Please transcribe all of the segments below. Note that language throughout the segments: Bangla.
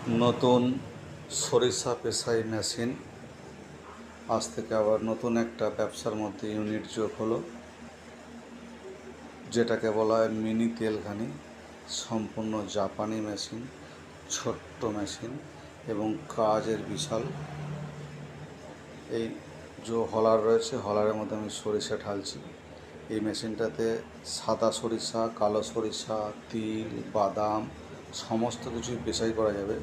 নতুন সরিষা পেশাই মেশিন। আজ থেকে আবার নতুন একটা ব্যবসার মধ্যে ইউনিট যোগ হলো, যেটাকে বলা হয় মিনি তেলঘানি। সম্পূর্ণ জাপানি মেশিন, ছোট্ট মেশিন এবং কাজের বিশাল। এই যে হলার রয়েছে, হলারের মধ্যে আমি সরিষা ঢালছি। এই মেশিনটাতে সাদা সরিষা, কালো সরিষা, তিল, বাদাম সমস্ত কিছুই পেশাই করা যাবে।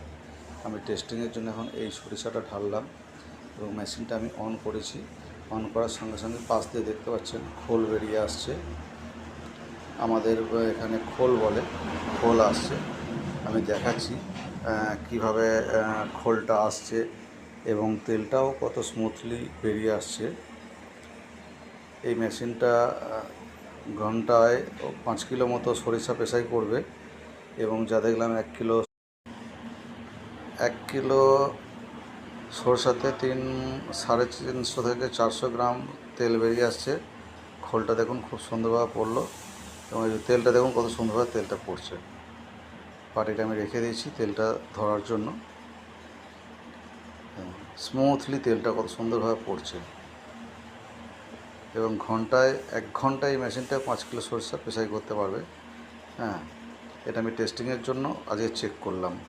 আমি টেস্টিংয়ের জন্য এখন এই সরিষাটা ঢাললাম এবং মেশিনটা আমি অন করেছি। অন করার সঙ্গে সঙ্গে পাশ দিয়ে দেখতে পাচ্ছেন খোল বেরিয়ে আসছে। আমাদের এখানে খোল বলে, খোল আসছে। আমি দেখাচ্ছি কিভাবে খোলটা আসছে এবং তেলটাও কত স্মুথলি বেরিয়ে আসছে। এই মেশিনটা ঘন্টায় 5 কিলো মতো সরিষা পেশাই করবে এবং যা দেখলাম 1 কিলো সরষাতে 350 থেকে 400 গ্রাম তেল বেরিয়ে আসছে। খোলটা দেখুন খুব সুন্দরভাবে পড়লো এবং এই তেলটা দেখুন কত সুন্দরভাবে তেলটা পড়ছে। পাটিটা আমি রেখে দিয়েছি তেলটা ধরার জন্য। স্মুথলি তেলটা কত সুন্দরভাবে পড়ছে এবং ঘন্টায় 1 ঘন্টায় এই মেশিনটা 5 কিলো সরিষা পেশাই করতে পারবে। এটা আমি টেস্টিংয়ের জন্য আজকে চেক করলাম।